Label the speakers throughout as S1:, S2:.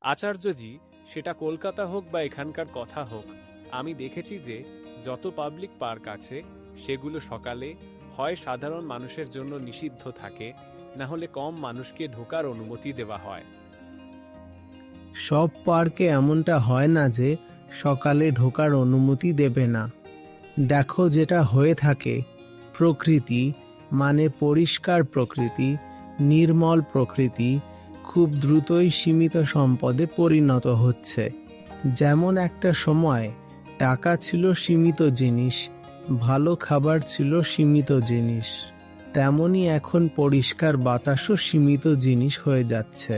S1: আচার্যজি, সেটা কলকাতা হোক বা এখানকার কথা হোক, আমি দেখেছি যে যত পাবলিক পার্ক আছে সেগুলো সকালে হয় সাধারণ মানুষের জন্য নিষিদ্ধ থাকে, না হলে কম মানুষকে ঢোকার অনুমতি দেওয়া হয়।
S2: সব পার্কে এমনটা হয় না যে সকালে ঢোকার অনুমতি দেবে না। দেখো, যেটা হয়ে থাকে, প্রকৃতি মানে পরিষ্কার প্রকৃতি, নির্মল প্রকৃতি খুব দ্রুতই সীমিত সম্পদে পরিণত হচ্ছে। যেমন একটা সময় টাকা ছিল সীমিত জিনিস, ভালো খাবার ছিল সীমিত জিনিস, তেমনি এখন পরিষ্কার বাতাসও সীমিত জিনিস হয়ে যাচ্ছে।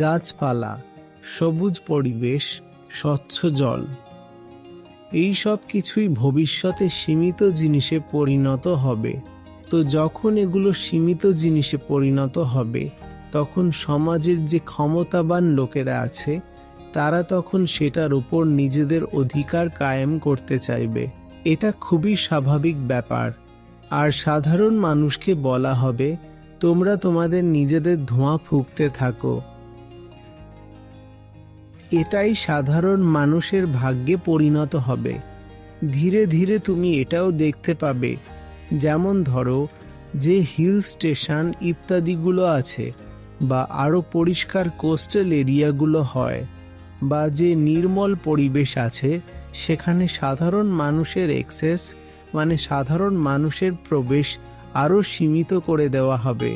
S2: গাছপালা, সবুজ পরিবেশ, স্বচ্ছ জল, এই সব কিছুই ভবিষ্যতে সীমিত জিনিসে পরিণত হবে। তো যখন এগুলো সীমিত জিনিসে পরিণত হবে, তখন সমাজের যে ক্ষমতাবান লোকেরা আছে তারা তখন সেটার উপর নিজেদের অধিকার কায়েম করতে চাইবে। এটা খুবই স্বাভাবিক ব্যাপার। আর সাধারণ মানুষকে বলা হবে, তোমরা তোমাদের নিজেদের ধোঁয়া ফুঁকতে থাকো। এটাই সাধারণ মানুষের ভাগ্যে পরিণত হবে। ধীরে ধীরে তুমি এটাও দেখতে পাবে, যেমন ধরো যে হিল স্টেশন ইত্যাদিগুলো আছে, বা আরও পরিষ্কার কোস্টাল এরিয়াগুলো হয়, বা যে নির্মল পরিবেশ আছে, সেখানে সাধারণ মানুষের অ্যাক্সেস মানে সাধারণ মানুষের প্রবেশ আরও সীমিত করে দেওয়া হবে।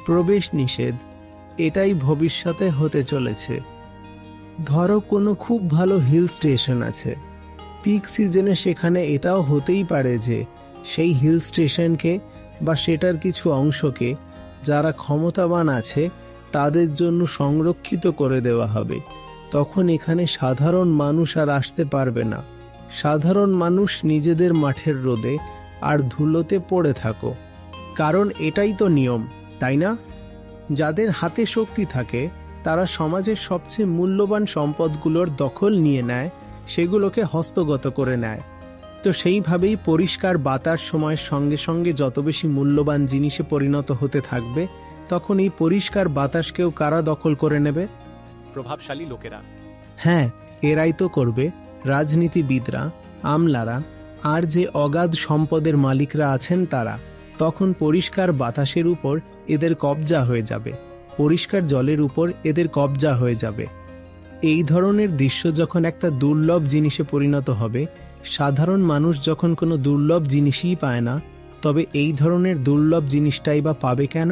S2: প্রবেশ নিষেধ, এটাই ভবিষ্যতে হতে চলেছে। ধরো কোনো খুব ভালো হিল স্টেশন আছে, পিক সিজনে সেখানে এটাও হতেই পারে যে সেই হিল স্টেশনকে বা সেটার কিছু অংশকে যারা ক্ষমতাবান আছে তাদের জন্য সংরক্ষিত করে দেওয়া হবে। তখন এখানে সাধারণ মানুষ আর আসতে পারবে না। সাধারণ মানুষ নিজেদের মাঠের রোদে আর ধুলোতে পড়ে থাকো, কারণ এটাই তো নিয়ম, তাই না? যাদের হাতে শক্তি থাকে তারা সমাজের সবচেয়ে মূল্যবান সম্পদগুলোর দখল নিয়ে নেয়, সেগুলোকে হস্তগত করে নেয়। তো সেইভাবেই পরিষ্কার বাতাস সময়ের সঙ্গে সঙ্গে যত বেশি মূল্যবান জিনিসে পরিণত হতে থাকবে, তখন এই পরিষ্কার বাতাসকেও কারা দখল করে নেবে?
S1: প্রভাবশালী লোকেরা।
S2: হ্যাঁ, এরাই তো করবে। রাজনীতিবিদরা, আমলারা, আর যে অগাধ সম্পদের মালিকরা আছেন তারা। তখন পরিষ্কার বাতাসের উপর এদের কবজা হয়ে যাবে, পরিষ্কার জলের উপর এদের কবজা হয়ে যাবে। এই ধরনের দৃশ্য যখন একটা দুর্লভ জিনিসে পরিণত হবে, সাধারণ মানুষ যখন কোনো দুর্লভ জিনিসই পায় না, তবে এই ধরনের দুর্লভ জিনিসটাই বা পাবে কেন?